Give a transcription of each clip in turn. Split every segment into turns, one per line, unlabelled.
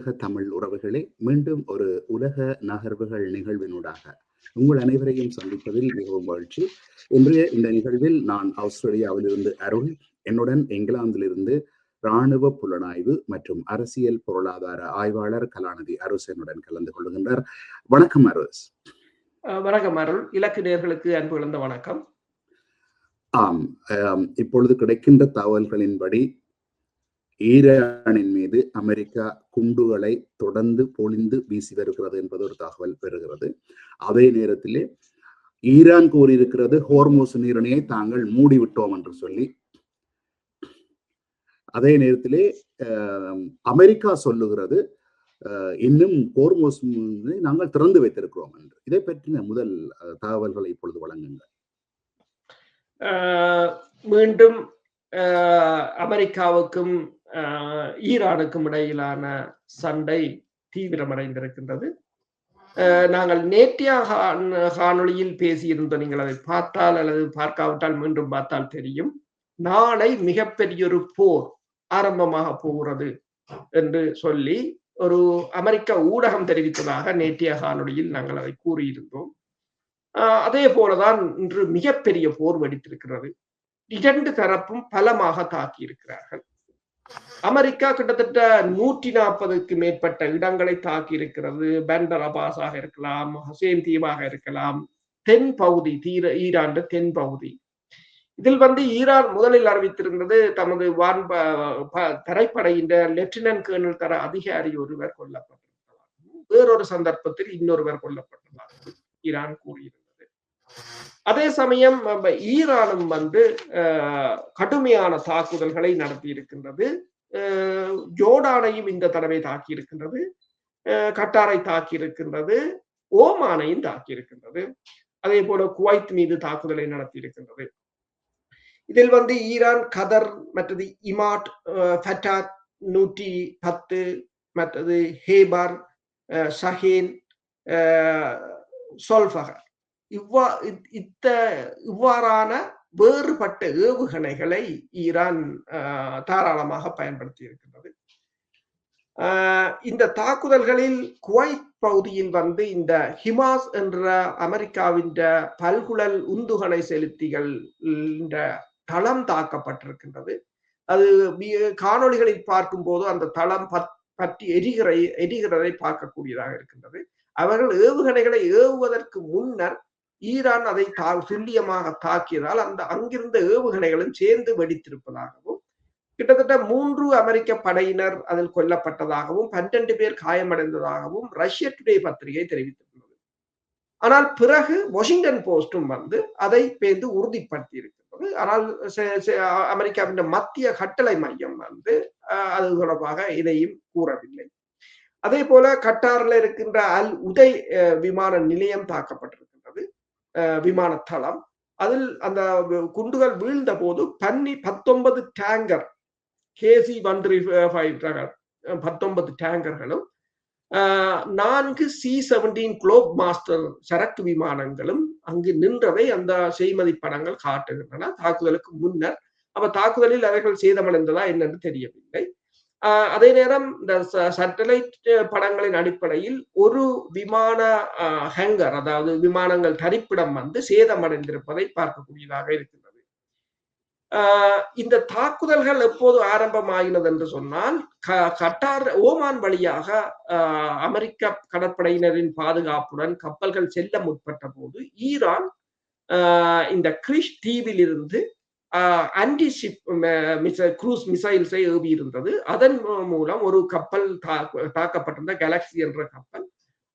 அன்புலக தமிழ் உறவுகளே, மீண்டும் ஒரு உலக நகர்வுகள் நிகழ்வினூடாக உங்கள் அனைவரையும் சந்திப்பதில் மிகவும் மகிழ்ச்சி. இன்றைய இந்த நிகழ்வில் நான் ஆஸ்திரேலியாவிலிருந்து அருள், என்னுடன் இங்கிலாந்திலிருந்து இராணுவ புலனாய்வு மற்றும் அரசியல் பொருளாதார ஆய்வாளர் கலாநிதி அருஸ் என்னுடன் கலந்து கொள்கின்றார். வணக்கம் அருஸ்.
வணக்கம் அருள். இலக்கு நேயர்களுக்கு அன்பு கலந்த வணக்கம்.
ஆம், இப்பொழுது கிடைக்கின்ற தகவல்களின்படி ஈரானின் மீது அமெரிக்கா குண்டுகளை தொடர்ந்து பொழிந்து வீசி வருகிறது என்பது ஒரு தகவல் பெறுகிறது. அதே நேரத்திலே ஈரான் கூறியிருக்கிறது ஹோர்மூஸ் நீரிணையை தாங்கள் மூடிவிட்டோம் என்று சொல்லி. அதே நேரத்திலே அமெரிக்கா சொல்லுகிறது இன்னும் ஹோர்மூஸ் நாங்கள் திறந்து வைத்திருக்கிறோம் என்று. இதை பற்றின முதல் தகவல்களை இப்பொழுது வழங்குங்கள்.
மீண்டும் அமெரிக்காவுக்கும் ஈரானுக்கும் இடையிலான சண்டை தீவிரமடைந்திருக்கின்றது. நாங்கள் நேற்றைய காணொளியில் பேசியிருந்தோம். நீங்கள் அதை பார்த்தால் அல்லது பார்க்காவிட்டால் மீண்டும் பார்த்தால் தெரியும். நாளை மிகப்பெரிய ஒரு போர் ஆரம்பமாக போகிறது என்று சொல்லி ஒரு அமெரிக்க ஊடகம் தெரிவித்ததாக நேற்றைய காணொளியில் நாங்கள் அதை கூறியிருந்தோம். அதே போலதான் இன்று மிகப்பெரிய போர் வெடித்திருக்கிறது. இரண்டு தரப்பும் பலமாக தாக்கி இருக்கிறார்கள். அமெரிக்கா கிட்டத்தட்ட 140க்கு மேற்பட்ட இடங்களை தாக்கி இருக்கிறது. பண்டர் அபாஸாக இருக்கலாம், ஹசேன் தீவாக இருக்கலாம், தென் பகுதி ஈரான் தென் பகுதி. இதில் ஈரான் முதலில் அறிவித்திருந்தது தமது தரைப்படையின் லெப்டினன்ட் கர்னல் தர அதிகாரி ஒருவர் கொல்லப்பட்டிருக்கிறார். வேறொரு சந்தர்ப்பத்தில் இன்னொருவர் கொல்லப்பட்டதாக ஈரான் கூறியிருந்தது. அதே சமயம் ஈரானும் கடுமையான தாக்குதல்களை நடத்தி இருக்கின்றது. ஜோர்டானையும் இந்த தடவை தாக்கி இருக்கின்றது, கட்டாரை தாக்கி இருக்கின்றது, ஓமானையும் தாக்கி இருக்கின்றது. அதே போல குவைத் மீது தாக்குதலை நடத்தி இருக்கின்றது. இதில் ஈரான் கதர், மற்றது இமாட், ஃபட்டாட் 110, மற்றது ஹேபார், ஷஹேன், சொல்ஃபகர் இவ்வாறான வேறுபட்ட ஏவுகணைகளை ஈரான் தாராளமாக பயன்படுத்தி இருக்கின்றது. இந்த தாக்குதல்களில் குவைத் பகுதியில் இந்த ஹிமாஸ் என்ற அமெரிக்காவின் பல்குழல் உந்துகணை செலுத்திகள் தளம் தாக்கப்பட்டிருக்கின்றது. அது காணொளிகளில் பார்க்கும் போது அந்த தளம் பற்றி எரிகிறதை பார்க்கக்கூடியதாக இருக்கின்றது. அவர்கள் ஏவுகணைகளை ஏவுவதற்கு முன்னர் ஈரான் அதை துல்லியமாக தாக்கியதால் அங்கிருந்த ஏவுகணைகளும் சேர்ந்து வெடித்திருப்பதாகவும், கிட்டத்தட்ட 3 அமெரிக்க படையினர் அதில் கொல்லப்பட்டதாகவும் 12 பேர் காயமடைந்ததாகவும் ரஷ்ய டுடே பத்திரிகை தெரிவித்துள்ளது. ஆனால் பிறகு வாஷிங்டன் போஸ்டும் அதை உறுதிப்படுத்தி இருக்கிறது. ஆனால் அமெரிக்காவின் மத்திய கட்டளை மையம் அது தொடர்பாக இதையும் கூறவில்லை. அதே போல கட்டார்ல இருக்கின்ற அல் உதை விமான நிலையம் தாக்கப்பட்டிருக்கின்றது, விமான தளம். அதில் அந்த குண்டுகள் வீழ்ந்த போது 19 tanker KC-135 19 டேங்கர்களும் 4 C-17 Globe master சரக்கு விமானங்களும் அங்கு நின்றதை அந்த செய்மதி படங்கள் காட்டுகின்றன. தாக்குதலுக்கு முன்னர் தாக்குதலில் அவர்கள் சேதமடைந்ததா என்னன்னு தெரியவில்லை. அதே நேரம் இந்த சேட்டலைட் படங்களின் அடிப்படையில் ஒரு விமான ஹேங்கர், அதாவது விமானங்கள் தரிப்பிடம் சேதமடைந்திருப்பதை பார்க்கக்கூடியதாக இருக்கின்றது. இந்த தாக்குதல்கள் எப்போது ஆரம்பமாகினது என்று சொன்னால், கட்டார் ஓமான் வழியாக அமெரிக்க கடற்படையினரின் பாதுகாப்புடன் கப்பல்கள் செல்ல முற்பட்ட போது ஈரான் இந்த கிரிஷ் தீவில் இருந்து ஆன்டி ஷிப் குரூஸ் மிசைல்ஸை ஏவி இருந்தது. அதன் மூலம் ஒரு கப்பல் தாக்கப்பட்டிருந்த கேலக்சி என்ற கப்பல்,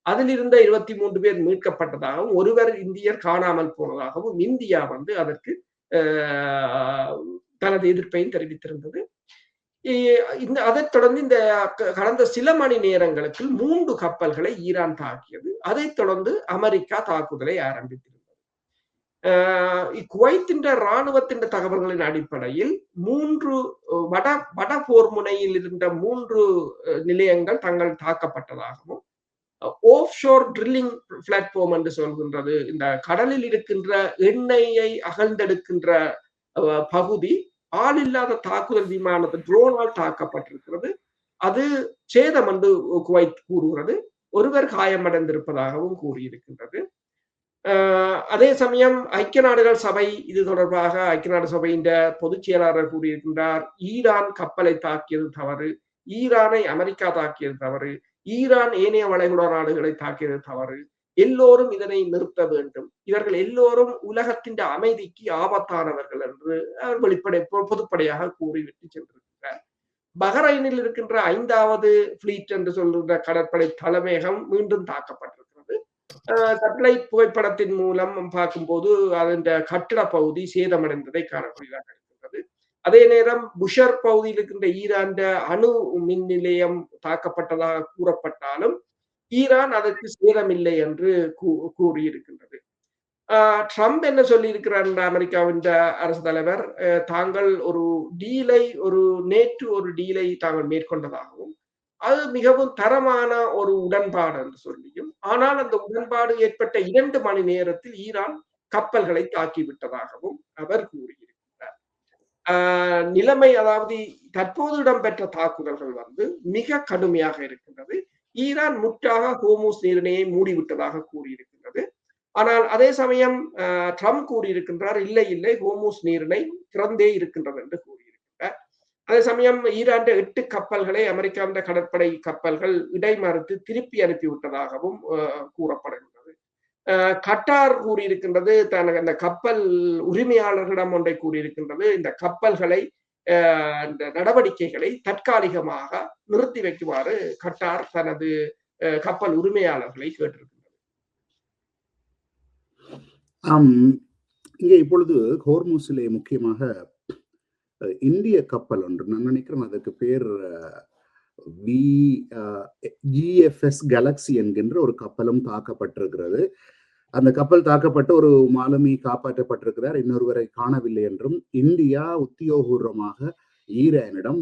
அதில் இருந்த 23 பேர் மீட்கப்பட்டதாகவும் ஒருவர் இந்தியர் காணாமல் போனதாகவும் இந்தியா அதற்கு தனது எதிர்ப்பையும் தெரிவித்திருந்தது. அதைத் தொடர்ந்து இந்த கடந்த சில மணி நேரங்களுக்கு 3 கப்பல்களை ஈரான் தாக்கியது. அதைத் தொடர்ந்து அமெரிக்கா தாக்குதலை ஆரம்பித்திருந்தது. குவைத்தின் இராணுவத்தின் தகவல்களின் அடிப்படையில் 3 வட போர் முனையில் இருந்த 3 நிலையங்கள் தங்கள் தாக்கப்பட்டதாகவும், ஆஃப் ஷோர் ட்ரில்லிங் பிளாட்ஃபார்ம் என்று சொல்கின்றது, இந்த கடலில் இருக்கின்ற எண்ணெயை அகழ்ந்தெடுக்கின்ற பகுதி ஆளில்லாத தாக்குதல் விமானத்தை ட்ரோனால் தாக்கப்பட்டிருக்கிறது. அது சேதம் என்று குவைத் கூறுகிறது. ஒருவர் காயமடைந்திருப்பதாகவும் கூறியிருக்கின்றது. அதே சமயம் ஐக்கிய நாடுகள் சபை இது தொடர்பாக ஐக்கிய நாடு சபையின் பொதுச் செயலாளர் கூறியிருக்கின்றார், ஈரான் கப்பலை தாக்கியது தவறு, ஈரானை அமெரிக்கா தாக்கியது தவறு, ஈரான் ஏனைய வளைகுடா நாடுகளை தாக்கியது தவறு, எல்லோரும் இதனை நிறுத்த வேண்டும், இவர்கள் எல்லோரும் உலகத்தின் அமைதிக்கு ஆபத்தானவர்கள் என்று பொதுப்படையாக கூறிவிட்டு சென்றிருக்கிறார். பஹ்ரைனில் இருக்கின்ற 5வது பிளீட் என்று சொல்கின்ற கடற்படை தலைமையகம் மீண்டும் தாக்கப்பட்டிருக்கிறது. சேட்டலைட் புகைப்படத்தின் மூலம் பார்க்கும்போது அதன் கட்டிட பகுதி சேதமடைந்ததை காணக்கூடியதாக இருக்கின்றது. அதே நேரம் புஷர் பகுதியில் இருக்கின்ற ஈரான் அணு மின் நிலையம் தாக்கப்பட்டதாக கூறப்பட்டாலும் ஈரான் அதற்கு சேதமில்லை என்று கூறியிருக்கின்றது. ட்ரம்ப் என்ன சொல்லி இருக்கிறார்? அமெரிக்காவின் அரசு தலைவர் தாங்கள் நேற்று ஒரு டீலை தாங்கள் மேற்கொண்டதாகவும் அது மிகவும் தரமான ஒரு உடன்பாடு என்று சொல்லியும், ஆனால் அந்த உடன்பாடு ஏற்பட்ட 2 மணி நேரத்தில் ஈரான் கப்பல்களை தாக்கிவிட்டதாகவும் அவர் கூறியிருக்கிறார். நிலைமை, அதாவது தற்போது இடம்பெற்ற தாக்குதல்கள் மிக கடுமையாக இருக்கின்றது. ஈரான் முற்றாக ஹோர்முஸ் நீரிணையை மூடிவிட்டதாக கூறியிருக்கின்றது. ஆனால் அதே சமயம் ட்ரம்ப் கூறியிருக்கின்றார், இல்லை ஹோர்முஸ் நீரிணை திறந்தே இருக்கின்றது என்று கூறியிருக்கிறார். அதே சமயம் ஈரான் 8 கப்பல்களை அமெரிக்காவின் கடற்படை கப்பல்கள் இடைமறுத்து திருப்பி அனுப்பிவிட்டதாகவும் கூறப்படுகின்றது. கட்டார் கூறியிருக்கின்றது, அந்த கப்பல் உரிமையாளர்களிடம் ஒன்றை கூறியிருக்கின்றது, இந்த கப்பல்களை இந்த நடவடிக்கைகளை தற்காலிகமாக நிறுத்தி வைக்குமாறு கட்டார் தனது கப்பல் உரிமையாளர்களை கேட்டிருக்கின்றது.
இங்கே இப்பொழுது ஹோர்முஸிலே முக்கியமாக இந்திய கப்பல் ஒன்று, நான் நினைக்கிறேன் அதற்கு பேர் GFS கேலக்ஸி என்கின்ற ஒரு கப்பலும் தாக்கப்பட்டிருக்கிறது. அந்த கப்பல் தாக்கப்பட்ட ஒரு மாலுமி காப்பாற்றப்பட்டிருக்கிறார், இன்னொருவரை காணவில்லை என்றும் இந்தியா உத்தியோகபூர்வமாக ஈரானிடம்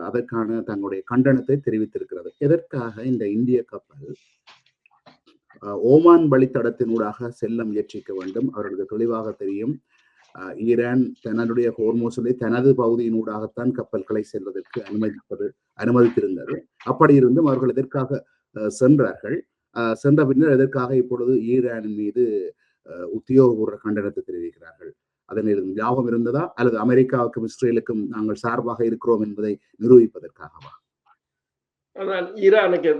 அதற்கான தங்களுடைய கண்டனத்தை தெரிவித்திருக்கிறது. எதற்காக இந்த இந்திய கப்பல் ஓமான் வழித்தடத்தினூடாக செல்ல முயற்சிக்க வேண்டும்? அவர்களுக்கு தெளிவாக தெரியும், ஈரான் தன்னுடைய ஹோர்முஸிலே தனது பகுதியினூடாகத்தான் கப்பல்களை செல்வதற்கு அனுமதித்திருந்தது. அப்படி இருந்தும் அவர்கள் எதற்காக சென்றார்கள்? சென்ற பின்னர் எதற்காக இப்பொழுது ஈரானின் மீது உத்தியோகபூர்வ கண்டனத்தை தெரிவிக்கிறார்கள்? அதனில் லாபம் இருந்ததா, அல்லது அமெரிக்காவுக்கும் இஸ்ரேலுக்கும் நாங்கள் சார்பாக இருக்கிறோம் என்பதை நிரூபிப்பதற்காகவா?
ஆனால் ஈரானுக்கு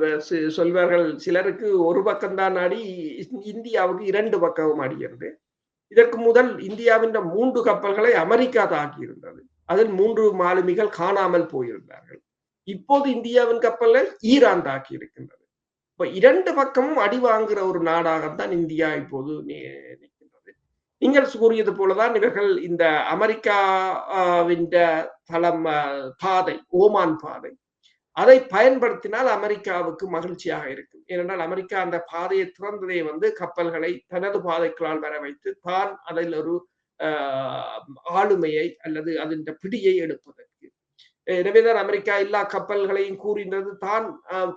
சொல்வார்கள், சிலருக்கு ஒரு பக்கம்தான் அடி, இந்தியாவுக்கு 2 பக்கமும் அடிக்கிறது. இதற்கு முதல் இந்தியாவின் 3 கப்பல்களை அமெரிக்கா தாக்கியிருந்தது. அதில் 3 மாலுமிகள் காணாமல் போயிருந்தார்கள். இப்போது இந்தியாவின் கப்பல்கள் ஈரான் தாக்கி இருக்கின்றது. இப்ப 2 பக்கமும் அடி வாங்குகிற ஒரு நாடாகத்தான் இந்தியா இப்போது நிற்கின்றது. நீங்கள் கூறியது போலதான் இவர்கள் இந்த அமெரிக்காவின் தளம் பாதை, ஓமான் பாதை, அதை பயன்படுத்தினால் அமெரிக்காவுக்கு மகிழ்ச்சியாக இருக்கும். ஏனென்றால் அமெரிக்கா அந்த பாதையை திறந்ததை கப்பல்களை தனது பாதைகளால் வர வைத்து தான் அதில் ஒரு ஆளுமையை அல்லது அதன் பிடியை எடுப்பதற்கு. எனவேதான் அமெரிக்கா எல்லா கப்பல்களையும் கூறினது,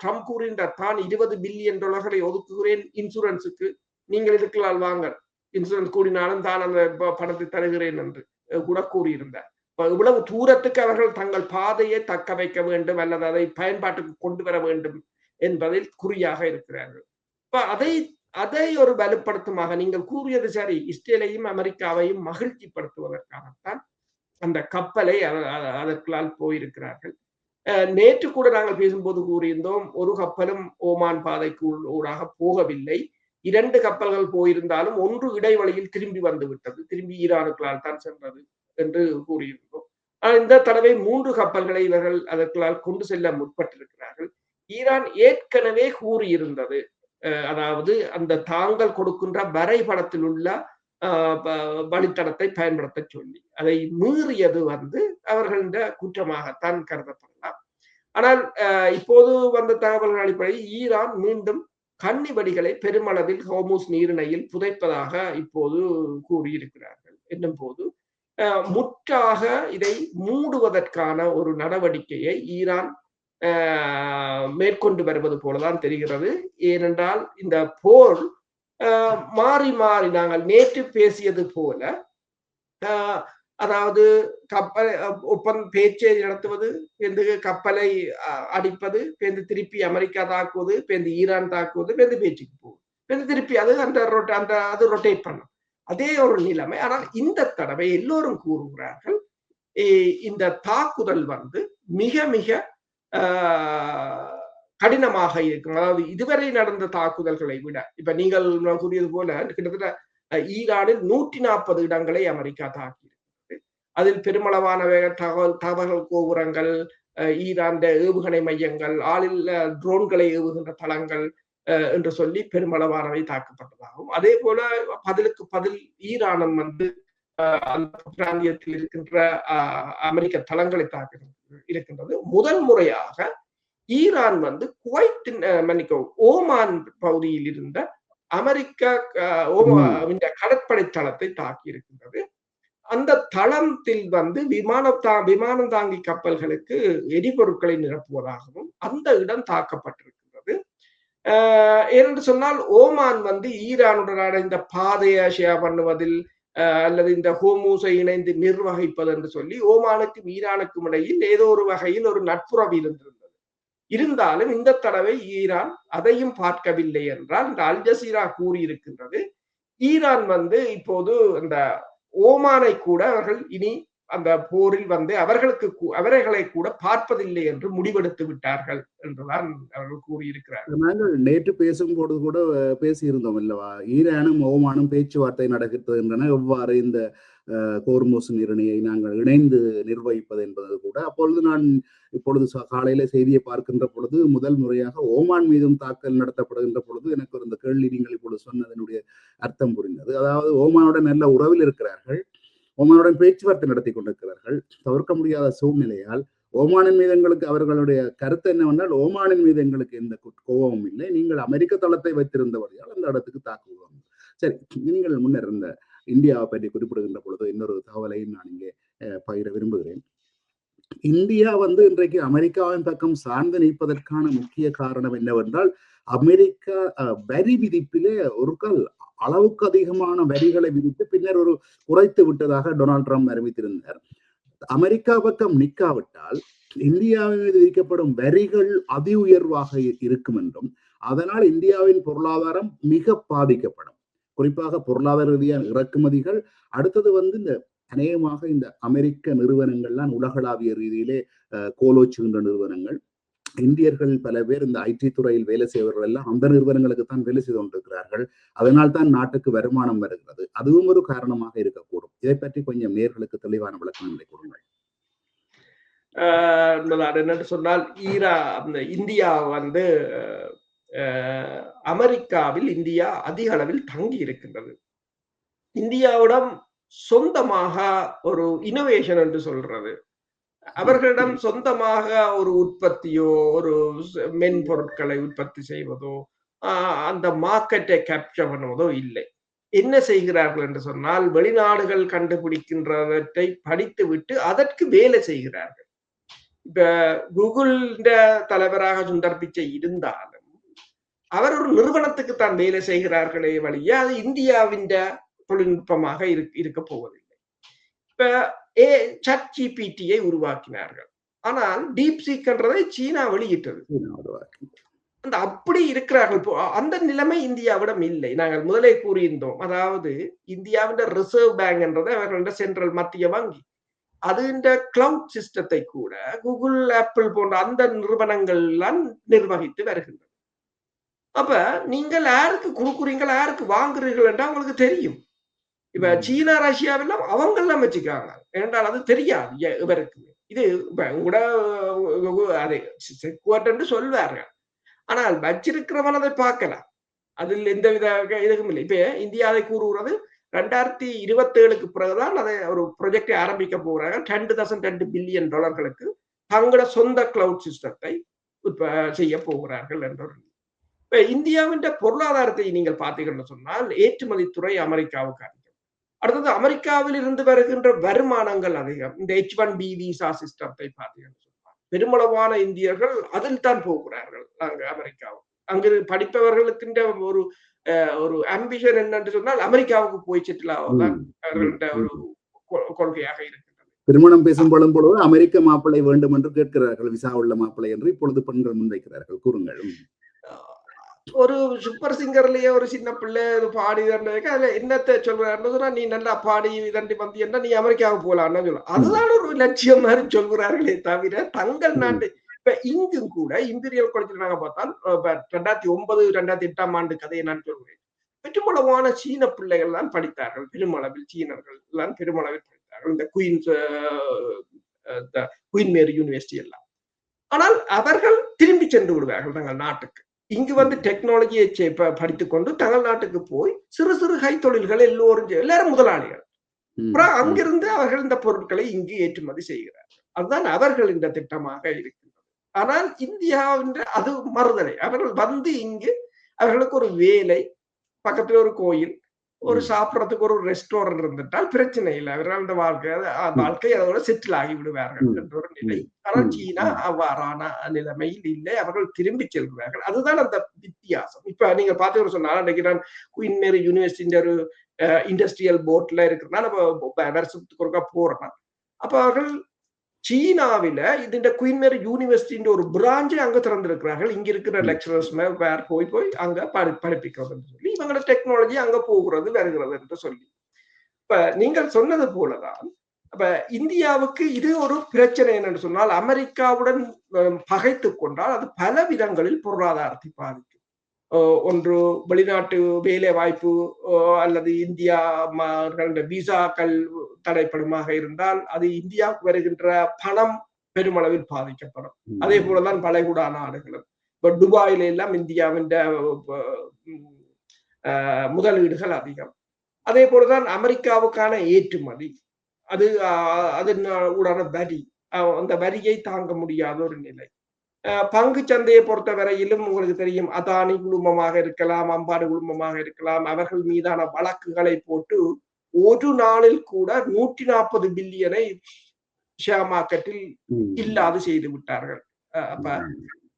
ட்ரம்ப் கூறினார், தான் $20 பில்லியன் ஒதுக்குகிறேன் இன்சூரன்ஸுக்கு, நீங்கள் இதுக்களால் வாங்க, இன்சூரன்ஸ் கூடினாலும் தான் அந்த பணத்தை தருகிறேன் என்று கூட கூறியிருந்தார். இவ்வளவு தூரத்துக்கு அவர்கள் தங்கள் பாதையை தக்க வைக்க வேண்டும் அல்லது அதை பயன்பாட்டுக்கு கொண்டு வர வேண்டும் என்பதில் குறியாக இருக்கிறார்கள். அதை ஒரு வலுப்படுத்துமாக நீங்கள் கூறியது சரி, இஸ்ரேலையும் அமெரிக்காவையும் மகிழ்ச்சிப்படுத்துவதற்காகத்தான் அந்த கப்பலை அதற்குள்ளால் போயிருக்கிறார்கள். நேற்று கூட நாங்கள் பேசும்போது கூறியிருந்தோம், ஒரு கப்பலும் ஓமான் பாதைக்கு ஊடாக போகவில்லை. 2 கப்பல்கள் போயிருந்தாலும் ஒன்று இடைவெளியில் திரும்பி வந்து விட்டது, திரும்பி ஈரானுக்குள்ளால் தான் சென்றது என்று கூறியிருந்தோம். இந்த தடவை 3 கப்பல்களை இவர்கள் அதற்குள்ளால் கொண்டு செல்ல முற்பட்டிருக்கிறார்கள். ஈரான் ஏற்கனவே கூறியிருந்தது, அதாவது அந்த தாங்கள் கொடுக்கின்ற வரைபடத்தில் உள்ள வழித்தடத்தை பயன்படுத்த சொல்லி அதை மீறியது அவர்களின் குற்றமாகத்தான் கருதப்படலாம். ஆனால் இப்போது வந்த தகவல்கள் அடிப்படையில் ஈரான் மீண்டும் கன்னி வெடிகளை பெருமளவில் ஹோர்முஸ் நீரிணையில் புதைப்பதாக இப்போது கூறியிருக்கிறார்கள். என்னும் போது முற்றாக இதை மூடுவதற்கான ஒரு நடவடிக்கையை ஈரான் மேற்கொண்டு வருவது போலதான் தெரிகிறது. ஏனென்றால் இந்த போர் மாறி மாறி நாங்கள் நேற்று பேசியது போல அதாவது கப்பல் பேச்சை நடத்துவது, கப்பலை அடிப்பது, திருப்பி அமெரிக்கா தாக்குவது, ஈரான் தாக்குவது, பேச்சுக்கு போகுது, திருப்பி அது அது ரொட்டேட் பண்ணும். அதே ஒரு நிலைமை. ஆனால் இந்த தடவை எல்லோரும் கூறுகிறார்கள் இந்த தாக்குதல் வந்து மிக மிக கடினமாக இருக்கும். அதாவது இதுவரை நடந்த தாக்குதல்களை விட, இப்ப நீங்கள் கூறியது போல கிட்டத்தட்ட ஈரானில் 140 இடங்களை அமெரிக்கா தாக்கியிருக்கிறது. அதில் பெருமளவான தகவல் கோபுரங்கள், ஈரான் ஏவுகணை மையங்கள், ஆளில் ட்ரோன்களை ஏவுகின்ற தளங்கள் என்று சொல்லி பெருமளவானவை தாக்கப்பட்டதாகும். அதே போல பதிலுக்கு பதில் ஈரானும் வந்து அந்த பிராந்தியத்தில் இருக்கின்ற அமெரிக்க தளங்களை தாக்க இருக்கின்றது. முதல் முறையாக ஈரான் வந்து குவைத் ஓமான் பகுதியில் இருந்த அமெரிக்க கடற்படை தளத்தை தாக்கி இருக்கின்றது. அந்த தளத்தில் வந்து விமானம் தாங்கி கப்பல்களுக்கு எரிபொருட்களை நிரப்புவதாகவும் அந்த இடம் தாக்கப்பட்டிருக்கின்றது. ஏனென்று சொன்னால் ஓமான் வந்து ஈரானுடனான இந்த பாதையை ஷேர் பண்ணுவதில் அல்லது இந்த ஹோமூஸை இணைந்து நிர்வகிப்பது என்று சொல்லி ஓமானுக்கும் ஈரானுக்கும் இடையில் ஏதோ ஒரு வகையில் ஒரு நட்புறவு இருந்திருந்தது. இருந்தாலும் இந்த தடவை ஈரான் அதையும் பார்க்கவில்லை என்றால் இந்த அல் ஜசீரா கூறியிருக்கின்றது ஈரான் வந்து இப்போது அந்த ஓமானை கூட அவர்கள் இனி அந்த போரில் வந்து அவர்களை கூட பார்ப்பதில்லை என்று முடிவெடுத்து விட்டார்கள் என்றுதான் அவர்கள் கூறியிருக்கிறார்கள்.
நாங்கள் நேற்று பேசும்போது கூட பேசியிருந்தோம் அல்லவா, ஈரானும் ஓமானும் பேச்சுவார்த்தை நடக்கின்றன, எவ்வாறு இந்த ஹோர்முஸ் நீரிணையை நாங்கள் இணைந்து நிர்வகிப்பது என்பது கூட. அப்பொழுது நான் இப்பொழுது காலையில செய்தியை பார்க்கின்ற பொழுது முதல் முறையாக ஓமான் மீதும் தாக்கல் நடத்தப்படுகின்ற பொழுது எனக்கு இந்த கேள்வி நீங்கள் இப்பொழுது சொன்னதனுடைய அர்த்தம் புரிந்தது. அதாவது ஓமானுடன் நல்ல உறவில் இருக்கிறார்கள், ஓமானுடன் பேச்சுவார்த்தை நடத்தி கொண்டிருக்கிறார்கள். தவிர்க்க முடியாத சூழ்நிலையால் ஓமானின் மீது எங்களுக்கு அவர்களுடைய கருத்து என்னவென்றால், ஓமானின் மீது எங்களுக்கு எந்த கோபமும் இல்லை, நீங்கள் அமெரிக்க தளத்தை வைத்திருந்தவரையால் அந்த இடத்துக்கு தாக்குவோம். சரி, நீங்கள் முன்னர் இருந்த இந்தியாவை பற்றி குறிப்பிடுகின்ற பொழுது இன்னொரு தகவலையும் நான் இங்கே பகிர விரும்புகிறேன். இந்தியா வந்து இன்றைக்கு அமெரிக்காவின் பக்கம் சார்ந்து நிற்பதற்கான முக்கிய காரணம் என்னவென்றால், அமெரிக்கா வரி விதிப்பிலே ஒரு கால் அளவுக்கு அதிகமான வரிகளை விதித்து பின்னர் ஒரு குறைத்து விட்டதாக டொனால்ட் ட்ரம்ப் அறிவித்திருந்தார். அமெரிக்கா பக்கம் நிற்காவிட்டால் இந்தியாவின் மீது விதிக்கப்படும் வரிகள் அதி உயர்வாக இருக்கும் என்றும் அதனால் இந்தியாவின் பொருளாதாரம் மிக பாதிக்கப்படும். குறிப்பாக பொருளாதார ரீதியான இறக்குமதிகள். அடுத்தது வந்து இந்த அநேகமாக இந்த அமெரிக்க நிறுவனங்கள்லாம் உலகளாவிய ரீதியிலே கோலோச்சுகின்ற நிறுவனங்கள். இந்தியர்கள் பல பேர் இந்த ஐடி துறையில் வேலை செய்வர்கள் எல்லாம் அந்த நிறுவனங்களுக்கு தான் வேலை செய்து கொண்டிருக்கிறார்கள். அதனால் தான் நாட்டுக்கு வருமானம் வருகிறது. அதுவும் ஒரு காரணமாக இருக்கக்கூடும். இதை பற்றி கொஞ்சம் நேர்களுக்கு தெளிவான விளக்கங்களை கொடுங்கள்.
என்னென்று சொன்னால் இந்தியா வந்து அமெரிக்காவில் இந்தியா அதிக அளவில் தங்கி இருக்கின்றது. இந்தியாவிடம் சொந்தமாக ஒரு இனோவேஷன் என்று சொல்றது, அவர்களிடம் சொந்தமாக ஒரு உற்பத்தியோ ஒரு மென்பொருட்களை உற்பத்தி செய்வதோ அந்த மார்க்கெட்டை கேப்சர் பண்ணுவதோ இல்லை. என்ன செய்கிறார்கள் என்று சொன்னால், வெளிநாடுகள் கண்டுபிடிக்கின்றவற்றை படித்து விட்டு அதற்கு வேலை செய்கிறார்கள். இப்ப கூகுள் தலைவராக சுந்தர் பிச்சை இருந்தாலும் அவர் ஒரு நிறுவனத்துக்கு தான் வேலை செய்கிறார்களே வழியே அது இந்தியாவின் தொழில்நுட்பமாக இருக்க போவதில்லை. இப்ப ChatGPT-யை உருவாக்கினார்கள், ஆனால் டீப்சீக் என்றதை சீனா வெளியிட்டது. அந்த அப்படி இருக்கிறார்கள். அந்த நிலைமை இந்தியாவிடம் இல்லை. நாங்கள் முதலே கூறியிருந்தோம், அதாவது இந்தியாவின் ரிசர்வ் பேங்க் என்றது அவர்களோட சென்ட்ரல் மத்திய வங்கி, அது இந்த கிளவுட் சிஸ்டத்தை கூட கூகுள், ஆப்பிள் போன்ற அந்த நிறுவனங்கள் எல்லாம் நிர்வகித்து வருகின்றன. அப்ப நீங்கள் யாருக்கு கொடுக்குறீங்கள், யாருக்கு வாங்குறீர்கள் என்றால் உங்களுக்கு தெரியும். இப்ப சீனா, ரஷ்யாவெல்லாம் அவங்க எல்லாம் வச்சுக்காங்க, ஏனென்றால் அது தெரியாது இவருக்கு. இது கூட அதை செக்வார்ட் சொல்வார்கள், ஆனால் வச்சிருக்கிறவன் அதை பார்க்கலாம், அதில் எந்த வித இதுவும் இல்லை. இப்ப இந்தியா அதை கூறுகிறது 2027 பிறகுதான் அதை ஒரு ப்ராஜெக்டை ஆரம்பிக்க போறாங்க. $2.2 பில்லியன் தங்களோட சொந்த கிளவுட் சிஸ்டத்தை செய்ய போகிறார்கள் என்ற. இப்ப இந்தியாவின் பொருளாதாரத்தை நீங்கள் பார்த்தீங்கன்னு சொன்னால், ஏற்றுமதித்துறை அமெரிக்காவுக்கு அதிகம். அடுத்தது அமெரிக்காவில் இருந்து வருகின்ற வருமானங்கள் அதிகம். இந்த H1B விசா சிஸ்டத்தை பார்த்தீங்கன்னு சொன்னால் பெருமளவான இந்தியர்கள் அதில் தான் போகிறார்கள் அமெரிக்காவுக்கு. அங்கு படிப்பவர்களுக்கு ஒரு ஆம்பிஷன் என்னன்னு சொன்னால் அமெரிக்காவுக்கு போய் செட்டில் ஆவதுதான் அவர்கள்ட்ட ஒரு கொள்கையாக இருக்கின்றது.
திருமணம் பேசும் பொழுது அமெரிக்க மாப்பிள்ளை வேண்டும் என்று கேட்கிறார்கள், விசா உள்ள மாப்பிள்ளை என்று இப்பொழுது பெண்கள் முன்வைக்கிறார்கள். கூறுங்கள்.
ஒரு சூப்பர் சிங்கர்லயே ஒரு சின்ன பிள்ளை பாடி அதுல என்னத்த சொல்றாருன்னு சொன்னா, நீ நல்லா பாடி இதண்டி வந்து என்ன நீ அமெரிக்காவுக்கு போலான்னு சொல்லுவோம். அதுதான் ஒரு லட்சியம் மாதிரி சொல்கிறார்களே தவிர தங்கள் நாட்டு இப்ப இங்கும் கூட இம்பீரியல் காலேஜ்ல நாங்க பார்த்தால் 2009, 2008 ஆண்டு கதையை நான் சொல்கிறேன். பெருமளவான சீன பிள்ளைகள் தான் படித்தார்கள். பெருமளவில் சீனர்கள் எல்லாம் பெருமளவில் படித்தார்கள். இந்த குயின் மேரி யூனிவர்சிட்டி எல்லாம். ஆனால் அவர்கள் திரும்பி சென்று விடுவார்கள் தங்கள் நாட்டுக்கு. இங்கு வந்து டெக்னாலஜியை படித்துக் கொண்டு தங்கள் நாட்டுக்கு போய் சிறு சிறு கைத்தொழில்கள் எல்லாரும் முதலாளிகள். அப்புறம் அங்கிருந்து அவர்கள் இந்த பொருட்களை இங்கு ஏற்றுமதி செய்கிறார்கள். அதுதான் அவர்கள் இந்த திட்டமாக இருக்கின்றது. ஆனால் இந்தியாவின் அது மறுதலை. அவர்கள் வந்து இங்கு அவர்களுக்கு ஒரு வேலை, பக்கத்துல ஒரு கோயில், ஒரு சாப்பிடறதுக்கு ஒரு ரெஸ்டாரண்ட் இருந்துட்டால் பிரச்சனை இல்லை. அவர்கள் அந்த வாழ்க்கை அதோட செட்டில் ஆகி விடுவார்கள் என்ற ஒரு நிலை. ஆனால் சீனா அவ்வாறான நிலைமையில் இல்லை. அவர்கள் திரும்பி செல்கிறார்கள். அதுதான் அந்த வித்தியாசம். இப்ப நீங்க பாத்தீங்கன்னு சொன்னா, அன்றைக்கு நான் குயின் மேரி யூனிவர்சிட்டி ஒரு இண்டஸ்ட்ரியல் போட்ல இருக்கிறேன்னா நம்ம வருஷத்துக்கு ஒருக்கா போறோம். அப்ப அவர்கள் சீனாவில இந்த குயின் மேரி யூனிவர்சிட்டி ஒரு பிரான்ச்சை அங்க திறந்திருக்கிறார்கள். இங்க இருக்கிற லெக்சரர்ஸ் வேற போய் அங்க படிப்பிக்கிறது சொல்லி இவங்களோட டெக்னாலஜி அங்க போகிறது வருகிறது என்று சொல்லி. இப்ப நீங்கள் சொன்னது போலதான் அப்ப இந்தியாவுக்கு இது ஒரு பிரச்சனை என்னன்னு சொன்னால், அமெரிக்காவுடன் பகைத்து கொண்டால் அது பல விதங்களில் பொருளாதாரத்தை பாதிக்கும். ஒன்று வெளிநாட்டு வேலை வாய்ப்பு அல்லது இந்தியா விசாக்கள் தடைப்படுமாக இருந்தால் அது இந்தியாவுக்கு வருகின்ற பணம் பெருமளவில் பாதிக்கப்படும். அதே போலதான் வளைகுடா நாடுகளும். இப்ப துபாயில எல்லாம் இந்தியாவின் முதலீடுகள் அதிகம். அதே போலதான் அமெரிக்காவுக்கான ஏற்றுமதி, அதனூடான வரி, அந்த வரியை தாங்க முடியாத ஒரு நிலை. பங்கு சந்தையை பொறுத்த வரையிலும் உங்களுக்கு தெரியும், அதானி குழுமமாக இருக்கலாம், அம்பானி குழுமமாக இருக்கலாம், அவர்கள் மீதான வழக்குகளை போட்டு ஒரு நாளில் கூட 140 பில்லியனை ஷேர் மார்க்கெட்டில் இல்லாது செய்து விட்டார்கள். அப்ப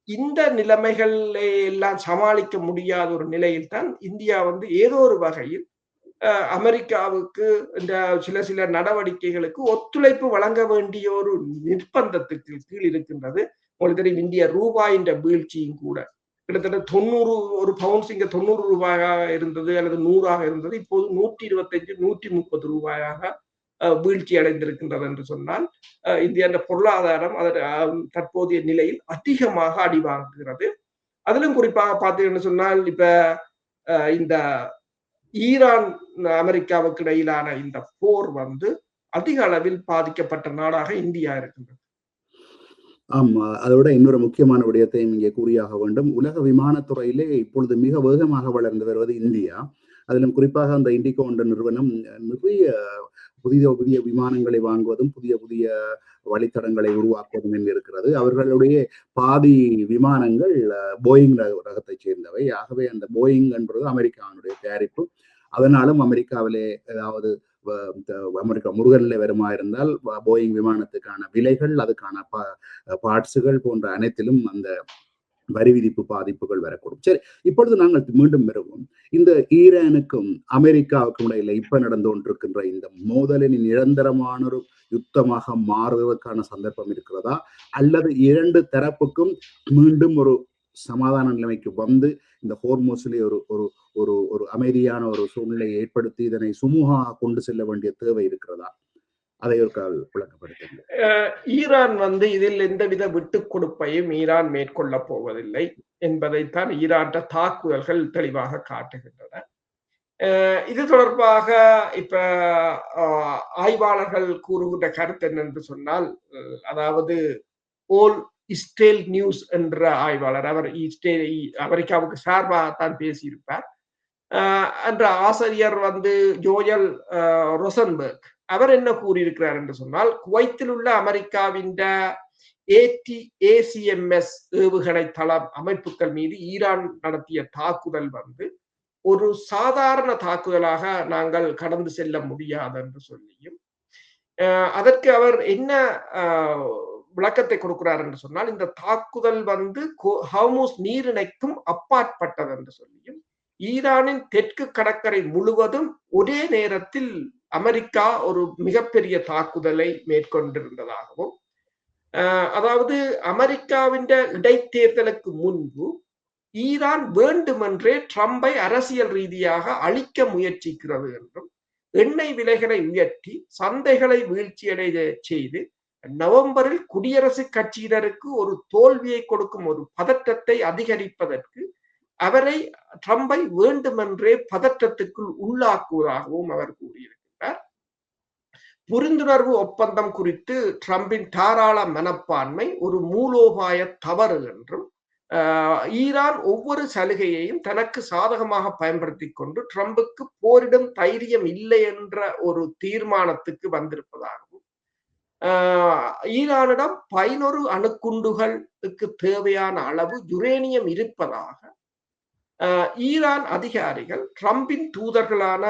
இந்த நிலைமைகளை எல்லாம் சமாளிக்க முடியாத ஒரு நிலையில் தான் இந்தியா வந்து ஏதோ ஒரு வகையில் அமெரிக்காவுக்கு இந்த சில நடவடிக்கைகளுக்கு ஒத்துழைப்பு வழங்க வேண்டிய ஒரு நிர்பந்தத்துக்கு கீழ் இருக்கின்றது. உங்களுக்கு தெரியும், இந்திய ரூபாயின் வீழ்ச்சியும் கூட கிட்டத்தட்ட 90 ஒரு பவுன்ஸ் இங்க 90 ரூபாயாக இருந்தது அல்லது 100ஆக இருந்தது. இப்போது 125, 130 ரூபாயாக வீழ்ச்சி அடைந்திருக்கின்றது என்று சொன்னால் இந்திய பொருளாதாரம் தற்போதைய நிலையில் அதிகமாக அடி வாங்குகிறது. அதிலும் குறிப்பாக பார்த்தீங்கன்னு சொன்னால் இப்ப இந்த ஈரான் அமெரிக்காவுக்கு இடையிலான இந்த போர் வந்து அதிக அளவில் பாதிக்கப்பட்ட நாடாக இந்தியா இருக்கின்றது.
ஆமா, அதோட இன்னொரு முக்கியமான விடயத்தையும் இங்கே கூறியாக வேண்டும். உலக விமானத்துறையிலே இப்பொழுது மிக வேகமாக வளர்ந்து வருவது இந்தியா. அதிலும் குறிப்பாக அந்த இண்டிகோ என்ற நிறுவனம் நிறைய புதிய விமானங்களை வாங்குவதும் புதிய வழித்தடங்களை உருவாக்குவதும் என்று இருக்கிறது. அவர்களுடைய பாதி விமானங்கள் போயிங் ரகத்தை சேர்ந்தவை. ஆகவே அந்த போயிங் என்பது அமெரிக்காவுடைய தயாரிப்பு. அதனாலும் அமெரிக்காவிலே ஏதாவது அமெரிக்கா முருகன்ல வருமா இருந்தால் போயிங் விமானத்துக்கான விலைகள், அதுக்கான பார்ட்ஸுகள் போன்ற அனைத்திலும் அந்த வரி விதிப்பு பாதிப்புகள் வரக்கூடும். சரி, இப்பொழுது நாங்கள் மீண்டும் வருவோம். இந்த ஈரானுக்கும் அமெரிக்காவுக்கும் இடையில இப்ப நடந்து கொண்டிருக்கின்ற இந்த மோதலின் நிரந்தரமான ஒரு யுத்தமாக மாறுவதற்கான சந்தர்ப்பம் இருக்கிறதா, அல்லது இரண்டு தரப்புக்கும் மீண்டும் ஒரு சமாதான நிலைமைக்கு வந்து இந்த ஹோர்மோஸிலே ஒரு ஒரு ஒரு ஒரு அமைதியான ஒரு சூழ்நிலையை ஏற்படுத்தி இதனை சுமூகமாக கொண்டு செல்ல வேண்டிய தேவை இருக்கிறதா? அதை ஒரு விளக்கப்படுத்துங்க.
ஈரான் வந்து இதில் எந்தவித விட்டுக் கொடுப்பையும் ஈரான் மேற்கொள்ள போவதில்லை என்பதைத்தான் ஈரான் தாக்குதல்கள் தெளிவாக காட்டுகின்றன. இது தொடர்பாக இப்ப ஆய்வாளர்கள் கூறுகின்ற கருத்து என்னென்று சொன்னால், அதாவது ஓல் இஸ்ரேல் நியூஸ் என்ற ஆய்வாளர், அவர் அமெரிக்காவுக்கு சார்பாகத்தான் பேசியிருப்பார். என்ற ஆசிரியர் வந்து ஜோயல் ரொசன்பர்க், அவர் என்ன கூறியிருக்கிறார் என்று சொன்னால், குவைத்தில் உள்ள அமெரிக்காவின் ACMS ஏவுகணை தளம் அமைப்புகள் மீது ஈரான் நடத்திய தாக்குதல் வந்து ஒரு சாதாரண தாக்குதலாக நாங்கள் கடந்து செல்ல முடியாது என்று சொல்லியும், அதற்கு அவர் என்ன விளக்கத்தை கொடுக்கிறார் என்று சொன்னால், இந்த தாக்குதல் வந்து ஹார்முஸ் நீரிணைக்கும் அப்பாற்பட்டது என்று சொல்லியும், ஈரானின் தெற்கு கடற்கரை முழுவதும் ஒரே நேரத்தில் அமெரிக்கா ஒரு மிகப்பெரிய தாக்குதலை மேற்கொண்டிருந்ததாகவும், அதாவது அமெரிக்காவின் இடைத்தேர்தலுக்கு முன்பு ஈரான் வேண்டுமென்றே ட்ரம்பை அரசியல் ரீதியாக அழிக்க முயற்சிக்கிறது என்றும், எண்ணெய் விலைகளை உயர்த்தி சந்தைகளை வீழ்ச்சியடைய செய்து நவம்பரில் குடியரசுக் கட்சியினருக்கு ஒரு தோல்வியை கொடுக்கும் ஒரு பதற்றத்தை அதிகரிப்பதற்கு அவரை ட்ரம்பை வேண்டுமென்றே பதற்றத்துக்குள் உள்ளாக்குவதாகவும் அவர் கூறியிருக்கிறார். புரிந்துணர்வு ஒப்பந்தம் குறித்து ட்ரம்பின் தாராள மனப்பான்மை ஒரு மூலோபாய தவறு என்றும், ஈரான் ஒவ்வொரு சலுகையையும் தனக்கு சாதகமாக பயன்படுத்தி கொண்டு ட்ரம்புக்கு போரிடும் தைரியம் இல்லை என்ற ஒரு தீர்மானத்துக்கு வந்திருப்பதாகவும், ஈரானிடம் 11 அணுக்குண்டுகளுக்கு தேவையான அளவு யுரேனியம் இருப்பதாக ஈரான் அதிகாரிகள் ட்ரம்பின் தூதர்களான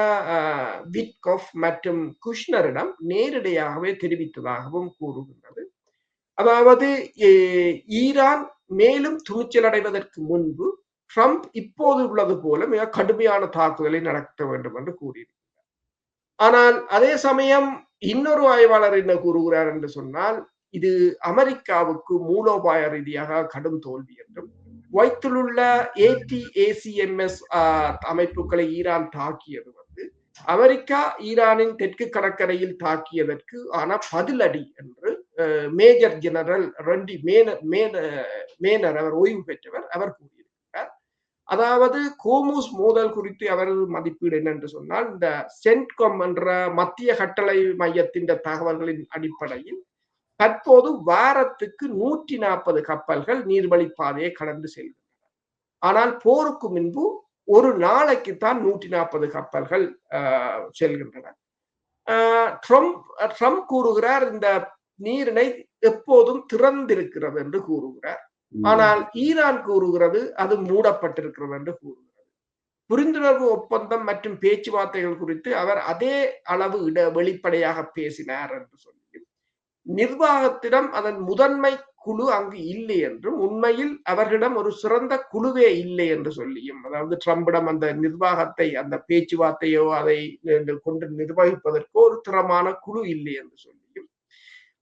விட்கோஃப் மற்றும் குஷ்னரிடம் நேரடியாகவே தெரிவித்ததாகவும் கூறுகின்றது. அதாவது ஈரான் மேலும் துணிச்சல் அடைவதற்கு முன்பு ட்ரம்ப் இப்போது உள்ளது போல மிக கடுமையான தாக்குதலை நடத்த வேண்டும் என்று கூறியிருக்கிறார். ஆனால் அதே சமயம் இன்னொரு ஆய்வாளர் என்ன கூறுகிறார் என்று சொன்னால், இது அமெரிக்காவுக்கு மூலோபாய ரீதியாக கடும் தோல்வி என்றும், குவைத்திலுள்ள ATACMS அமைப்புகளை ஈரான் தாக்கியது அமெரிக்கா ஈரானின் தெற்கு கடற்கரையில் தாக்கியதற்கு ஆன பதிலடி என்று மேஜர் ஜெனரல் ரெண்டி மேனர் அவர் ஓய்வு பெற்றவர் அவர் கூறியிருக்கிறார். அதாவது கோமூஸ் மோதல் குறித்து அவரது மதிப்பீடு என்னென்று சொன்னால், இந்த சென்ட்காம் என்ற மத்திய கட்டளை மையத்தின் தகவல்களின் அடிப்படையில் தற்போது வாரத்துக்கு 140 கப்பல்கள் நீர்வழி பாதையை கடந்து செல்கின்றன. ஆனால் போருக்கு முன்பு ஒரு நாளைக்குத்தான் 140 கப்பல்கள் செல்கின்றன. ட்ரம்ப் கூறுகிறார் இந்த நீரிணை எப்போதும் திறந்திருக்கிறது என்று கூறுகிறார். ஆனால் ஈரான் கூறுகிறது அது மூடப்பட்டிருக்கிறது என்று கூறுகிறது. புரிந்துணர்வு ஒப்பந்தம் மற்றும் பேச்சுவார்த்தைகள் குறித்து அவர் அதே அளவு வெளிப்படையாக பேசினார் என்று சொல்லி, நிர்வாகத்திடம் அதன் முதன்மை குழு அங்கு இல்லை என்றும், உண்மையில் அவர்களிடம் ஒரு சிறந்த குழுவே இல்லை என்று சொல்லியும், அதாவது ட்ரம்பிடம் அந்த நிர்வாகத்தை அந்த பேச்சுவார்த்தையோ அதை கொண்டு நிர்வகிப்பதற்கோ ஒரு திறமான குழு இல்லை என்று சொல்லியும்,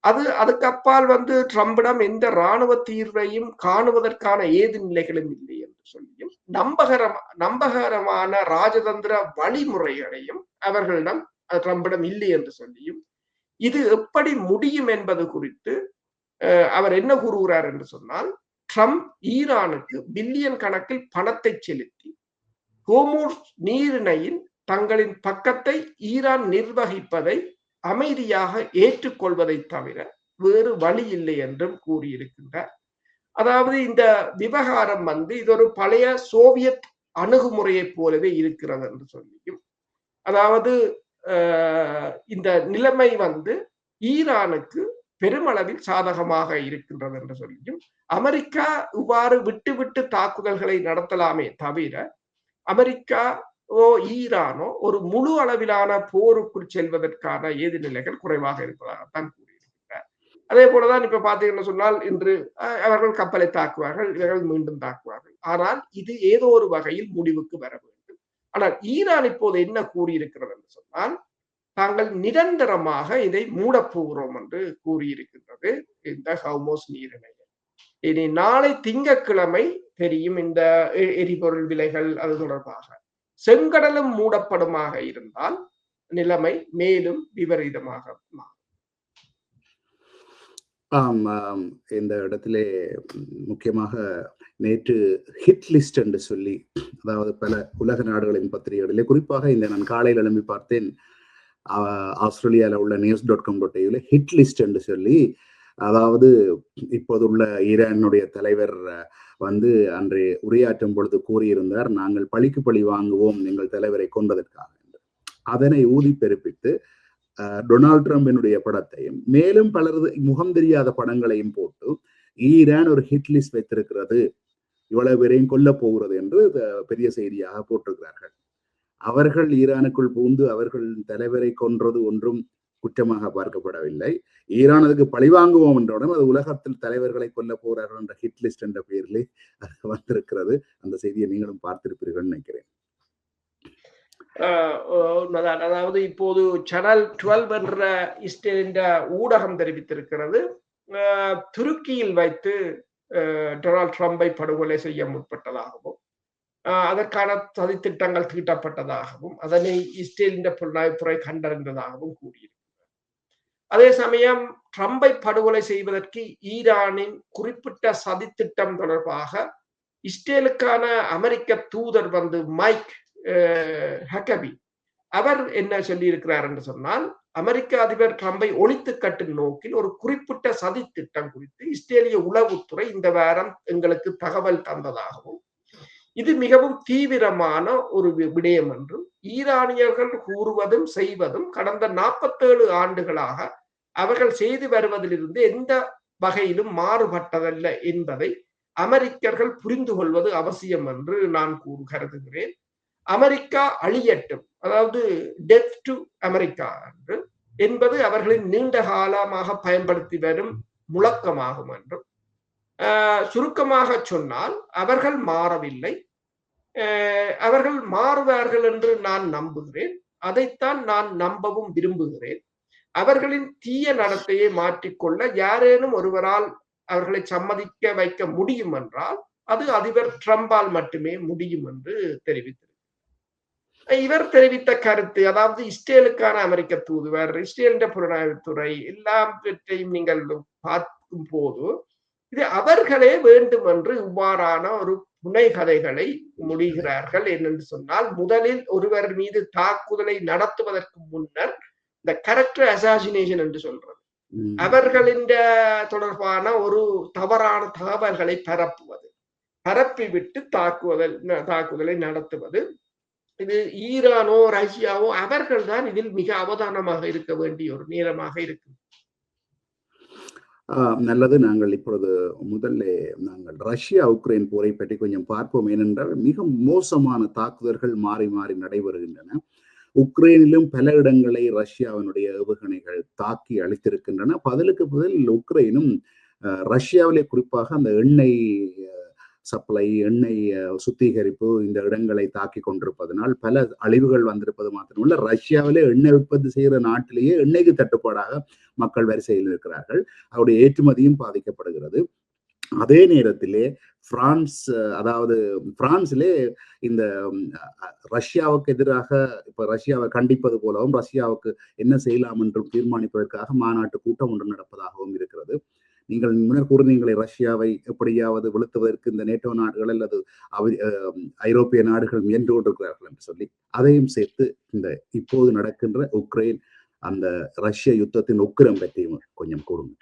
அதுக்கு அப்பால் ட்ரம்பிடம் எந்த இராணுவ தீர்வையும் காணுவதற்கான ஏது நிலைகளும் இல்லை என்று சொல்லியும், நம்பகரமான ராஜதந்திர வழிமுறைகளையும் அவர்களிடம் ட்ரம்பிடம் இல்லை என்று சொல்லியும், இது எப்படி முடியும் என்பது குறித்து அவர் என்ன கூறுகிறார் என்று சொன்னால், ட்ரம்ப் ஈரானுக்கு பில்லியன் கணக்கில் பணத்தை செலுத்தி ஹோர்முஸ் நீரிணையின் தங்களின் பக்கத்தை ஈரான் நிர்வகிப்பதை அமைதியாக ஏற்றுக்கொள்வதை தவிர வேறு வழி இல்லை என்றும் கூறியிருக்கின்றார். அதாவது இந்த விவகாரம் இது ஒரு பழைய சோவியத் அணுகுமுறையை போலவே இருக்கிறது என்று சொல்லியும், அதாவது இந்த நிலைமை ஈரானுக்கு பெருமளவில் சாதகமாக இருக்கின்றது என்று சொல்லியும், அமெரிக்கா இவ்வாறு விட்டு விட்டு தாக்குதல்களை நடத்தலாமே தவிர அமெரிக்காவோ ஈரானோ ஒரு முழு அளவிலான போருக்குள் செல்வதற்கான ஏது நிலைகள் குறைவாக இருப்பதாகத்தான் கூறியிருக்கிறார். அதே போலதான் இப்ப பாத்தீங்கன்னு சொன்னால், இன்று அவர்கள் கப்பலை தாக்குவார்கள், இவர்கள் மீண்டும் தாக்குவார்கள். ஆனால் இது ஏதோ ஒரு வகையில் முடிவுக்கு வர வேண்டும். ஆனால் ஈரான் இப்போது என்ன கூறியிருக்கிறது என்று சொன்னால், தாங்கள் நிரந்தரமாக இதை மூடப்போகிறோம் என்று கூறியிருக்கின்றது இந்த ஹோர்முஸ் நீரிணை. இனி நாளை திங்கட்கிழமை தெரியும் இந்த எரிபொருள் விலைகள் அது தொடர்பாக. செங்கடலும் மூடப்படுமாக இருந்தால் நிலைமை மேலும் விபரீதமாக
மாறும். இந்த இடத்திலே முக்கியமாக நேற்று ஹிட் லிஸ்ட் என்று சொல்லி, அதாவது பல உலக நாடுகளின் பத்திரிகைகளிலே, குறிப்பாக இந்த நான் காலையில் எழும்பி பார்த்தேன், ஆஸ்திரேலியாவில் உள்ள news.com.au ஹிட் லிஸ்ட் என்று சொல்லி, அதாவது இப்போது உள்ள ஈரானுடைய தலைவர் அன்றைய உரையாற்றும் பொழுது கூறியிருந்தார், நாங்கள் பழிக்கு பழி வாங்குவோம் எங்கள் தலைவரை கொண்டதற்காக. அதனை ஊதி பெருப்பித்து டொனால்ட் ட்ரம்பினுடைய படத்தையும் மேலும் பலரது முகம் தெரியாத படங்களையும் போட்டு ஈரான் ஒரு ஹிட் லிஸ்ட் வைத்திருக்கிறது, இவ்வளவு பேரையும் கொல்ல போகிறது என்று பெரிய செய்தியாக போட்டிருக்கிறார்கள். அவர்கள் ஈரானுக்குள் புகுந்து அவர்கள் தலைவரை கொன்றது ஒன்றும் குற்றமாக பார்க்கப்படவில்லை. ஈரான் அதுக்கு பழிவாங்குவோம் என்றவுடன் அது உலகத்தில் தலைவர்களை கொல்ல போகிறார்கள் என்ற ஹிட் லிஸ்ட் என்ற பெயரிலே அது வந்திருக்கிறது. அந்த செய்தியை நீங்களும் பார்த்திருப்பீர்கள் நினைக்கிறேன்.
உண்மைதான். அதாவது இப்போது சேனல் 12 என்ற இஸ்ரேலின் ஊடகம் தெரிவித்திருக்கிறது, துருக்கியில் வைத்து டொனால்ட் ட்ரம்பை படுகொலை செய்ய முற்பட்டதாகவும், அதற்கான சதித்திட்டங்கள் தீட்டப்பட்டதாகவும், அதனை இஸ்ரேலின் புலனாய்வுத்துறை கண்டறிந்ததாகவும் கூறியிருக்கிறது. அதே சமயம் ட்ரம்பை படுகொலை செய்வதற்கு ஈரானின் குறிப்பிட்ட சதித்திட்டம் தொடர்பாக இஸ்ரேலுக்கான அமெரிக்க தூதர் வந்து மைக் ஹக்கபி அவர் என்ன சொல்லியிருக்கிறார் என்று சொன்னால், அமெரிக்க அதிபர் ட்ரம்பை ஒழித்து கட்டும் நோக்கில் ஒரு குறிப்பிட்ட சதி திட்டம் குறித்து இஸ்ரேலிய உளவுத்துறை இந்த வாரம் எங்களுக்கு தகவல் தந்ததாகவும், இது மிகவும் தீவிரமான ஒரு விடயம் என்றும், ஈரானியர்கள் கூறுவதும் செய்வதும் கடந்த 47 ஆண்டுகளாக அவர்கள் செய்து வருவதிலிருந்து எந்த வகையிலும் மாறுபட்டதல்ல என்பதை அமெரிக்கர்கள் புரிந்து கொள்வது அவசியம் என்று நான் கருதுகிறேன். அமெரிக்கா அழியட்டும், அதாவது டெத் டு அமெரிக்கா என்று என்பது அவர்களின் நீண்ட காலமாக பயன்படுத்தி வரும் முழக்கமாகும் என்றும், சுருக்கமாக சொன்னால் அவர்கள் மாறவில்லை, அவர்கள் மாறுவார்கள் என்று நான் நம்புகிறேன். அதைத்தான் நான் நம்பவும் விரும்புகிறேன். அவர்களின் தீய நடத்தையை மாற்றிக்கொள்ள யாரேனும் ஒருவரால் அவர்களை சம்மதிக்க வைக்க முடியும் என்றால் அது அதிபர் ட்ரம்பால் மட்டுமே முடியும் என்று தெரிவித்தார். இவர் தெரிவித்த கருத்து, அதாவது இஸ்ரேலுக்கான அமெரிக்க தூதுவர், இஸ்ரேலின் புலனாய்வுத்துறை எல்லாவற்றையும் நீங்கள் பார்க்கும் போது இது அவர்களே வேண்டும் என்று இவ்வாறான ஒரு புனைகதைகளை முடிகிறார்கள். என்னென்று சொன்னால், முதலில் ஒருவர் மீது தாக்குதலை நடத்துவதற்கு முன்னர் இந்த கேரக்டர் அசாசினேஷன் என்று சொல்றது, அவர்களின் தொடர்பான ஒரு தவறான தகவல்களை பரப்பிவிட்டு தாக்குதலை நடத்துவது. இது ஈரானோ ரஷ்யாவோ அவர்கள் தான் இதில் மிக அவதானமாக இருக்க வேண்டிய ஒரு நேரமாக இருக்கு.
நல்லது. நாங்கள் இப்பொழுது முதல்ல நாங்கள் ரஷ்யா உக்ரைன் போரை பற்றி கொஞ்சம் பார்ப்போம். ஏனென்றால் மிக மோசமான தாக்குதல்கள் மாறி மாறி நடைபெறுகின்றன. உக்ரைனிலும் பல இடங்களை ரஷ்யாவினுடைய ஏவுகணைகள் தாக்கி அழித்திருக்கின்றன. பதிலுக்கு பதில் உக்ரைனும் ரஷ்யாவிலே குறிப்பாக அந்த எண்ணெய் சப்ளை, எண்ணெய் சுத்திகரிப்பு இந்த இடங்களை தாக்கி கொண்டிருப்பதனால் பல அழிவுகள் வந்திருப்பது மாத்திரமல்ல, ரஷ்யாவிலே எண்ணெய் உற்பத்தி செய்கிற நாட்டிலேயே எண்ணெய்க்கு தட்டுப்பாடாக மக்கள் வரிசையில் இருக்கிறார்கள். அவருடைய ஏற்றுமதியும் பாதிக்கப்படுகிறது. அதே நேரத்திலே பிரான்சிலே இந்த ரஷ்யாவுக்கு எதிராக இப்ப ரஷ்யாவை கண்டிப்பது போலவும் ரஷ்யாவுக்கு என்ன செய்யலாம் என்றும் தீர்மானிப்பதற்காக மாநாட்டு கூட்டம் ஒன்று நடப்பதாகவும் இருக்கிறது. நீங்கள் முன்னர் கூறுனீங்களே, ரஷ்யாவை எப்படியாவது வீழ்த்துவதற்கு இந்த நேட்டோ நாடுகள் அல்லது ஐரோப்பிய நாடுகள் முயன்று கொண்டிருக்கிறார்கள் என்று சொல்லி, அதையும் சேர்த்து இந்த இப்போது நடக்கின்ற உக்ரைன் அந்த ரஷ்ய யுத்தத்தின் உக்கிரம் பற்றியும் கொஞ்சம் கூறுங்க.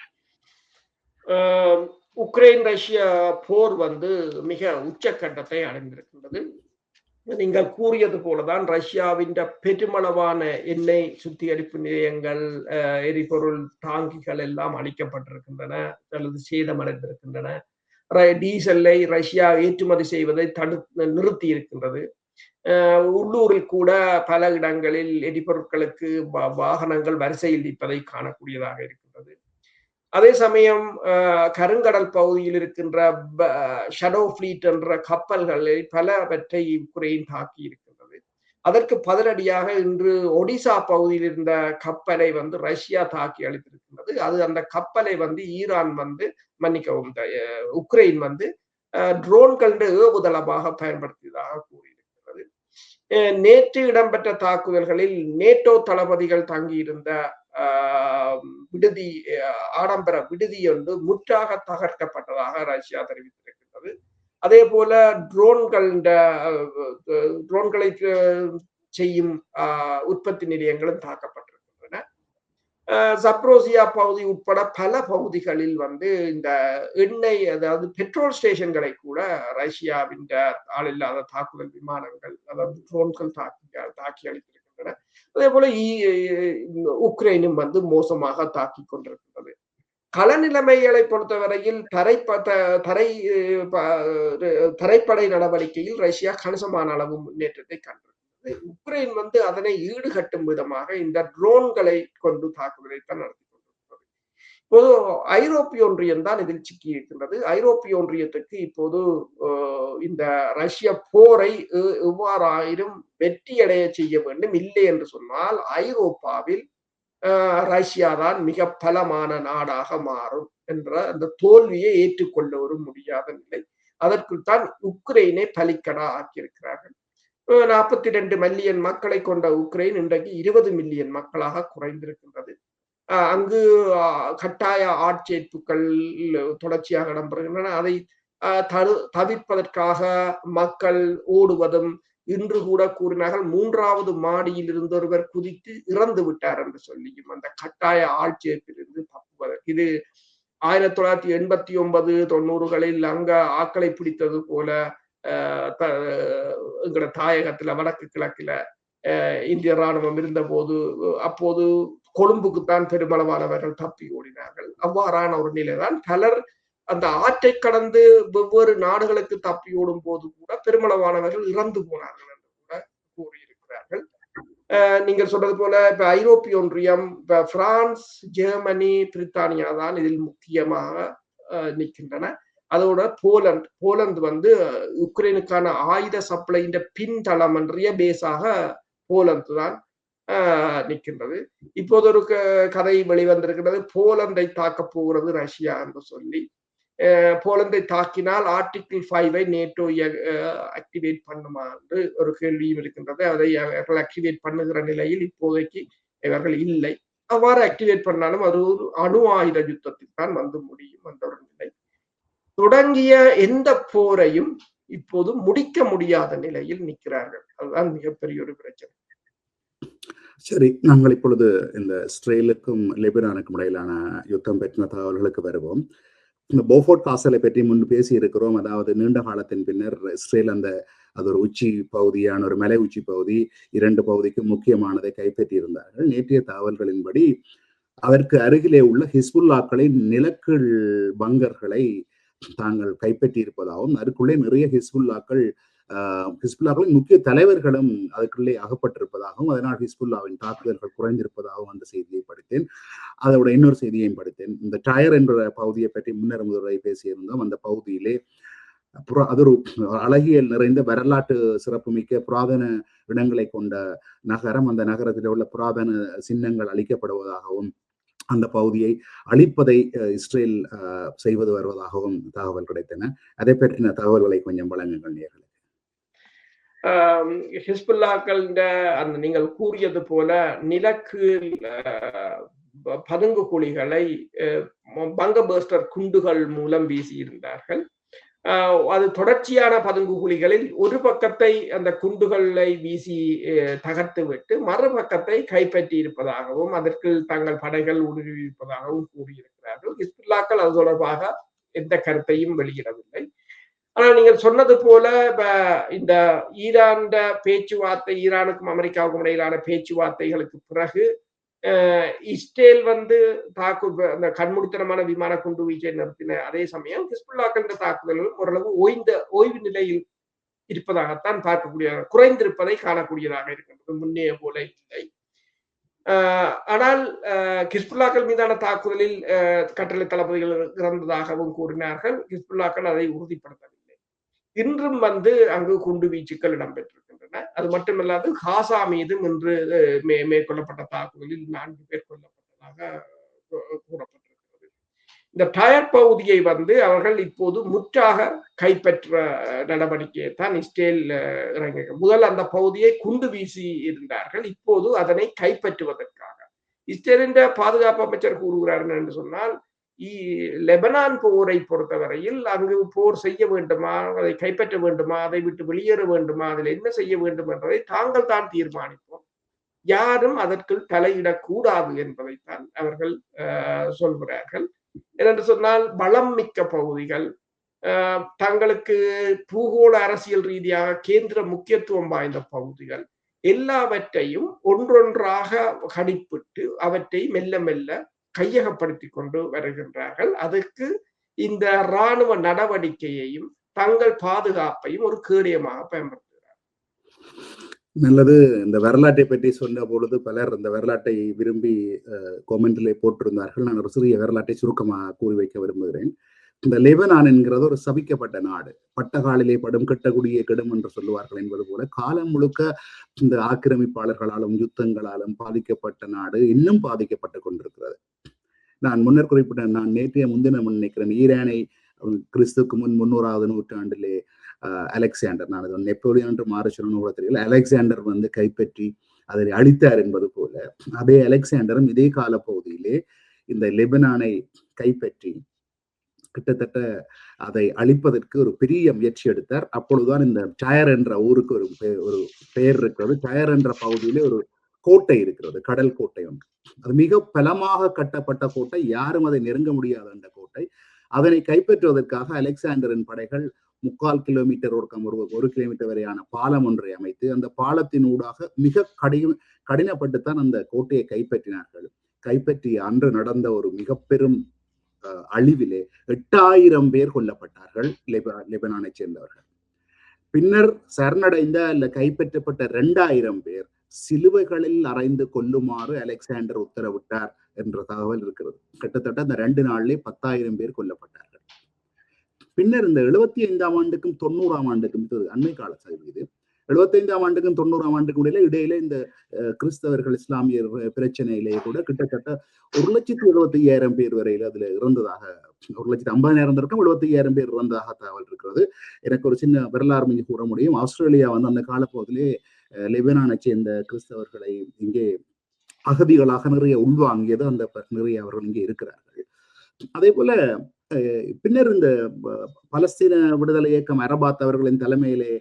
உக்ரைன் ரஷ்யா போர் வந்து மிக உச்சக்கட்டத்தை அடைந்திருக்கின்றது. நீங்கள் கூறியது போலதான் ரஷ்யாவின் பெருமளவான எண்ணெய் சுத்திகரிப்பு நிலையங்கள், எரிபொருள் தாங்கிகள் எல்லாம் அழிக்கப்பட்டிருக்கின்றன அல்லது சேதமடைந்திருக்கின்றன. டீசலை ரஷ்யா ஏற்றுமதி செய்வதை நிறுத்தி இருக்கின்றது. உள்ளூரில் கூட பல இடங்களில் எரிபொருட்களுக்கு வாகனங்கள் வரிசையில் நிற்பதை காணக்கூடியதாக இருக்கின்றது. அதே சமயம் கருங்கடல் பகுதியில் இருக்கின்ற ஷடோ ஃபிளீட் என்ற கப்பல்களை பலவற்றை உக்ரைன் தாக்கி இருக்கின்றது. அதற்கு பதிலடியாக இன்று ஒடிசா பகுதியில் இருந்த கப்பலை வந்து ரஷ்யா தாக்கி அளித்திருக்கின்றது. அது அந்த கப்பலை வந்து ஈரான் வந்து மன்னிக்கவும் உக்ரைன் வந்து ட்ரோன்களுடைய ஏவுதளமாக பயன்படுத்தியதாக கூறியிருக்கிறது. நேற்று இடம்பெற்ற தாக்குதல்களில் நேட்டோ தளபதிகள் தங்கியிருந்த விடுதி, ஆடம்பர விடுதி ஒன்று முற்றாக தகர்க்கப்பட்டதாக ரஷ்யா தெரிவித்திருக்கின்றது. அதே போல ட்ரோன்களை செய்யும் உற்பத்தி நிலையங்களும் தாக்கப்பட்டிருக்கின்றன. சப்ரோசியா பகுதி உட்பட பல பகுதிகளில் வந்து இந்த எண்ணெய், அதாவது பெட்ரோல் ஸ்டேஷன்களை கூட ரஷ்யாவின் ஆளில்லாத தாக்குதல் விமானங்கள், அதாவது ட்ரோன்கள் தாக்கி அளித்திருக்கின்றன. அதே போல உக்ரைனும் வந்து மோசமாக தாக்கி கொண்டிருக்கின்றது. கள நிலைமைகளை பொறுத்தவரையில் தரைப்படை நடவடிக்கையில் ரஷ்யா கணிசமான அளவு முன்னேற்றத்தை கண்டிருக்கிறது. உக்ரைன் வந்து அதனை ஈடுகட்டும் விதமாக இந்த ட்ரோன்களை கொண்டு தாக்குதலை தான் நடத்தி கொண்டிருக்கிறது. இப்போது ஐரோப்பிய ஒன்றியம் தான் இதில் சிக்கி இருக்கின்றது. ஐரோப்பிய ஒன்றியத்துக்கு இப்போது இந்த ரஷ்ய போரை எவ்வாறாயினும் வெற்றியடைய செய்ய வேண்டும். இல்லை என்று சொன்னால் ஐரோப்பாவில் ரஷ்யா தான் மிக பலமான நாடாக மாறும் என்ற அந்த தோல்வியை ஏற்றுக்கொள்ள ஒரு முடியாத நிலை. அதற்குள் தான் உக்ரைனை பலிக்கடா ஆக்கியிருக்கிறார்கள். 42 மில்லியன் மக்களை கொண்ட உக்ரைன் இன்றைக்கு 20 மில்லியன் மக்களாக குறைந்திருக்கின்றது. அங்கு கட்டாய ஆட்சேர்ப்புகள் தொடர்ச்சியாக இடம்பெறுகின்றன. அதை தவிர்ப்பதற்காக மக்கள் ஓடுவதும், இன்று கூட கூறினார்கள் 3வது மாடியில் இருந்து ஒருவர் குதித்து இறந்து விட்டார் என்று சொல்லியும் அந்த கட்டாய ஆட்சேர்ப்பிலிருந்து தப்புவதற்கு. இது 1989 90களில் அங்க ஆக்களை பிடித்தது போல எங்களோட தாயகத்துல வடக்கு கிழக்குல இந்திய ராணுவம் இருந்த போது அப்போது கொழும்புக்குத்தான் பெருமளவானவர்கள் தப்பி ஓடினார்கள். அவ்வாறான ஒரு நிலைதான் பலர் அந்த ஆற்றை கடந்து வெவ்வேறு நாடுகளுக்கு தப்பி ஓடும் போது கூட பெருமளவானவர்கள் இறந்து போனார்கள் என்று கூட கூறியிருக்கிறார்கள். நீங்கள் சொல்றது போல இப்ப ஐரோப்பிய ஒன்றியம், இப்ப பிரான்ஸ், ஜெர்மனி, பிரித்தானியா தான் இதில் முக்கியமாக நிற்கின்றன. அதோட போலந்து வந்து உக்ரைனுக்கான ஆயுத சப்ளையின் பின்தளம் என்றிய பேஸாக போலந்து தான் நிற்கின்றது. இப்போது ஒரு கதை வெளிவந்திருக்கிறது, போலந்தை தாக்க போகிறது ரஷ்யா என்று சொல்லி. போலந்தை தாக்கினால் ஆர்டிகிள் 5 நேட்டோ ஆக்டிவேட் பண்ணுமா என்று ஒரு கேள்வியும் இருக்கின்றது. அதை அவர்கள் ஆக்டிவேட் பண்ணுகிற நிலையில் இப்போதைக்கு இவர்கள் இல்லை. அவ்வாறு ஆக்டிவேட் பண்ணாலும் அது ஒரு அணு ஆயுத யுத்தத்தில் தான் வந்து முடியும் என்ற ஒரு நிலை. தொடங்கிய எந்த போரையும் இப்போது முடிக்க முடியாத நிலையில் நிற்கிறார்கள். அதுதான் மிகப்பெரிய ஒரு பிரச்சனை.
சரி, நாங்கள் இப்பொழுது இந்த இஸ்ரேலுக்கும் லெபனானுக்கும் இடையிலான யுத்தம் பற்றின தகவல்களுக்கு வருவோம். இந்த போஃபோர்ட் காசலை பற்றி முன்பு பேசி இருக்கிறோம். அதாவது நீண்ட காலத்தின் பின்னர் இஸ்ரேல் அது ஒரு உச்சி பகுதியான ஒரு மலை உச்சி பகுதி 2 பகுதிக்கு முக்கியமானதை கைப்பற்றி இருந்தார்கள். நேற்றைய தகவல்களின்படி அதற்கு அருகிலே உள்ள ஹிஸ்புல்லாக்களின் நிலக்கீழ் பங்கர்களை தாங்கள் கைப்பற்றி இருப்பதாகவும், அதுக்குள்ளே நிறைய ஹிஸ்புல்லாக்களின் முக்கிய தலைவர்களும் அதுக்குள்ளே அகப்பட்டிருப்பதாகவும், அதனால் ஹிஸ்புல்லாவின் தாக்குதல்கள் குறைந்திருப்பதாகவும் அந்த செய்தியை படித்தேன். அதோட இன்னொரு செய்தியையும் படித்தேன். இந்த டயர் என்ற பகுதியை பற்றி முன்னர் முதல்வரை பேசியிருந்தோம். அந்த பகுதியிலே அது ஒரு அழகியல் நிறைந்த வரலாற்று சிறப்புமிக்க புராதன இடங்களை கொண்ட நகரம். அந்த நகரத்தில் உள்ள புராதன சின்னங்கள் அழிக்கப்படுவதாகவும், அந்த பகுதியை அழிப்பதை இஸ்ரேல் செய்வது வருவதாகவும் தகவல் கிடைத்தன. அதை பற்றின தகவல்களை கொஞ்சம் வழங்குங்கள் நேயர்களே.
ஹிஸ்புல்லாக்கள் அந்த நீங்கள் கூறியது போல நிலக்கு பதுங்கு குழிகளை பங்கபர்ஸ்டர் குண்டுகள் மூலம் வீசியிருந்தார்கள். அது தொடர்ச்சியான பதுங்கு குழிகளில் ஒரு பக்கத்தை அந்த குண்டுகளை வீசி தகர்த்து விட்டு மறுபக்கத்தை கைப்பற்றி இருப்பதாகவும், அதற்கு தங்கள் படைகள் ஊடுருவியிருப்பதாகவும் கூறியிருக்கிறார்கள். ஹிஸ்புல்லாக்கள் அது தொடர்பாக எந்த கருத்தையும் வெளியிடவில்லை. ஆனால் நீங்கள் சொன்னது போல இந்த ஈரானுக்கும் அமெரிக்காவுக்கும் இடையிலான பேச்சுவார்த்தைகளுக்கு பிறகு இஸ்ரேல் வந்து அந்த கண்மூடித்தனமான விமான குண்டு வீச்சை நிறுத்தின அதே சமயம் ஹிஸ்புல்லாக்கள் தாக்குதல்கள் ஓரளவு ஓய்வு நிலையில் இருப்பதாகத்தான் பார்க்கக்கூடிய, குறைந்திருப்பதை காணக்கூடியதாக இருக்கின்றது. முன்னே போல இல்லை. ஆனால் ஹிஸ்புல்லாக்கள் மீதான தாக்குதலில் கட்டளை தளபதிகள் இறந்ததாகவும் கூறினார்கள். ஹிஸ்புல்லாக்கள் அதை உறுதிப்படுத்தவில்லை. இன்றும் வந்து அங்கு குண்டு வீச்சுக்கள் இடம்பெற்றிருக்கின்றன. அது மட்டுமல்லாது காசா மீதும் இன்று மேற்கொள்ளப்பட்ட தாக்குதலில் 4 பேர் கொல்லப்பட்டதாக கூறப்பட்டிருக்கிறது. இந்த டயர் பகுதியை வந்து அவர்கள் இப்போது முற்றாக கைப்பற்ற நடவடிக்கையை தான் இஸ்ரேல் இறங்க. முதல் அந்த பகுதியை குண்டு வீசி இருந்தார்கள். இப்போது அதனை கைப்பற்றுவதற்காக இஸ்ரேலின் பாதுகாப்பு அமைச்சர் கூறுகிறார் என்று சொன்னால், லெபனான் போரை பொறுத்தவரையில் அங்கு போர் செய்ய வேண்டுமா, அதை கைப்பற்ற வேண்டுமா, அதை விட்டு வெளியேற வேண்டுமா, அதில் என்ன செய்ய வேண்டும் என்பதை தாங்கள் தான் தீர்மானிப்போம், யாரும் அதற்குள் தலையிடக்கூடாது என்பதைத்தான் அவர்கள் சொல்கிறார்கள். என்று சொன்னால் பலம் மிக்க பகுதிகள், தங்களுக்கு பூகோள அரசியல் ரீதியாக கேந்திர முக்கியத்துவம் வாய்ந்த பகுதிகள் எல்லாவற்றையும் ஒன்றொன்றாக கணிப்பிட்டு அவற்றை மெல்ல மெல்ல கையகப்படுத்திக் கொண்டு வருகின்றார்கள். அதற்கு இந்த இராணுவ நடவடிக்கையையும் தங்கள் பாதுகாப்பையும் ஒரு கேடயமாக பயன்படுத்துகிறார்.
நல்லது. இந்த வரலாற்றை பற்றி சொன்ன பொழுது பலர் இந்த வரலாற்றை விரும்பி கொமெண்ட்ல போட்டிருந்தார்கள். நான் ஒரு சிறிய வரலாற்றை சுருக்கமாக கூறி வைக்க விரும்புகிறேன். இந்த லெபனான் என்கிறது ஒரு சபிக்கப்பட்ட நாடு. பட்டகாலிலே படும் கெட்டகுடியே கெடும் என்று சொல்லுவார்கள் என்பது போல காலம் முழுக்க இந்த ஆக்கிரமிப்பாளர்களாலும் யுத்தங்களாலும் பாதிக்கப்பட்ட நாடு இன்னும் பாதிக்கப்பட்டு கொண்டிருக்கிறது. நான் முன்னர் குறிப்பிட்ட நான் நேற்றைய முன்தினம் நினைக்கிறேன் ஈரானை கிறிஸ்துக்கு முன் 300வது நூற்றாண்டிலே அலெக்சாண்டர், நான் அது நெப்போலியன் என்று மாற சொல்லணும் கூட தெரியல, அலெக்சாண்டர் வந்து கைப்பற்றி அதை அழித்தார் என்பது போல அதே அலெக்சாண்டரும் இதே கால பகுதியிலே இந்த லெபனானை கைப்பற்றி கிட்டத்தட்ட அதை அழிப்பதற்கு ஒரு பெரிய முயற்சி எடுத்தார். அப்பொழுதுதான் இந்த டயர் என்ற ஊருக்கு ஒரு பெயர் இருக்கிறது. டயர் என்ற பகுதியிலே ஒரு கோட்டை இருக்கிறது, கடல் கோட்டை ஒன்று. அது மிக பலமாக கட்டப்பட்ட கோட்டை, யாரும் அதை நெருங்க முடியாத அந்த கோட்டை. அதனை கைப்பற்றுவதற்காக அலெக்சாண்டரின் படைகள் 3/4 கிலோமீட்டர் ஒரு கிலோமீட்டர் வரையான பாலம் ஒன்றை அமைத்து அந்த பாலத்தின் ஊடாக மிக கடினப்பட்டுத்தான் அந்த கோட்டையை கைப்பற்றினார்கள். கைப்பற்றிய அன்று நடந்த ஒரு மிக பெரும் அழிவிலே 8000 பேர் கொல்லப்பட்டார்கள் லெபனானை சேர்ந்தவர்கள். பின்னர் சரணடைந்த அல்ல கைப்பற்றப்பட்ட 2000 பேர் சிலுவைகளில் அறைந்து கொல்லுமாறு அலெக்சாண்டர் உத்தரவிட்டார் என்ற தகவல் இருக்கிறது. கிட்டத்தட்ட அந்த 2 நாளிலே 10,000 பேர் கொல்லப்பட்டார்கள். பின்னர் இந்த 75ஆம் ஆண்டுக்கும் 90ஆம் ஆண்டுக்கும் அண்மை கால இது 75ஆம் ஆண்டுக்கும் 90ஆம் ஆண்டுக்கும் இடையில இந்த கிறிஸ்தவர்கள் இஸ்லாமியர் பிரச்சனையிலேயே கூட கிட்டத்தட்ட 1,75,000 பேர் வரையில அதுல இறந்ததாக, 1,50,000 இருக்கும் 75,000 பேர் இறந்ததாக தகவல் இருக்கிறது. எனக்கு ஒரு சின்ன வரலாறு கூற முடியும். ஆஸ்திரேலியா வந்து அந்த காலப்பகுதியிலே லெபனானை சேர்ந்த கிறிஸ்தவர்களை இங்கே அகதிகளாக நிறைய உள்வாங்கியது. அந்த நிறைய அவர்கள் இங்கே இருக்கிறார்கள். அதே போல பின்னர் இந்த பலஸ்தீன விடுதலை இயக்கம் அரபாத் அவர்களின் தலைமையிலே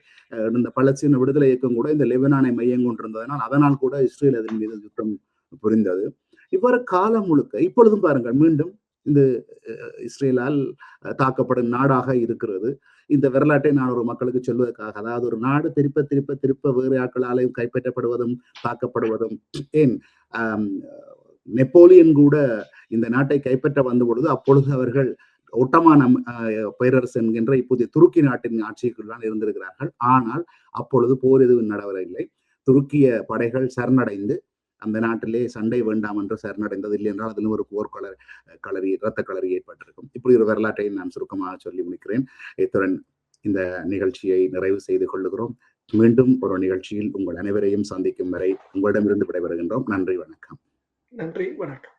இந்த பலஸ்தீன விடுதலை இயக்கம் கூட இந்த லெபனானை மையம் கொண்டிருந்ததனால் அதனால் கூட இஸ்ரேல் அதன் மீது யுத்தம் புரிந்தது. இவ்வாறு காலம் முழுக்க இப்பொழுதும் பாருங்கள் மீண்டும் இந்த இஸ்ரேலால் தாக்கப்படும் நாடாக இருக்கிறது. இந்த வரலாற்றை நான் ஒரு மக்களுக்கு சொல்வதற்காக, அதாவது ஒரு நாடு திருப்ப திருப்ப திருப்ப வேறு ஆட்களாலையும் கைப்பற்றப்படுவதும் தாக்கப்படுவதும், ஏன் நெப்போலியன் கூட இந்த நாட்டை கைப்பற்ற வந்த பொழுது அப்பொழுது அவர்கள் ஒட்டமான பேரரசு என்கின்ற இப்போதைய துருக்கி நாட்டின் ஆட்சிக்குள் தான் இருந்திருக்கிறார்கள். ஆனால் அப்பொழுது போர் எதுவும் நடவதில்லை. துருக்கிய படைகள் சரணடைந்து அந்த நாட்டிலே சண்டை வேண்டாம் என்று சரணடைந்தது. இல்லை என்றால் அதிலும் ஒரு போர் இரத்த களரி ஏற்பட்டிருக்கும். இப்படி ஒரு வரலாற்றை நான் சுருக்கமாக சொல்லி முடிக்கிறேன். இத்துடன் இந்த நிகழ்ச்சியை நிறைவு செய்து கொள்ளுகிறோம். மீண்டும் ஒரு நிகழ்ச்சியில் உங்கள் அனைவரையும் சந்திக்கும் வரை உங்களிடமிருந்து விடைபெறுகின்றோம். நன்றி, வணக்கம்.
நன்றி, வணக்கம்.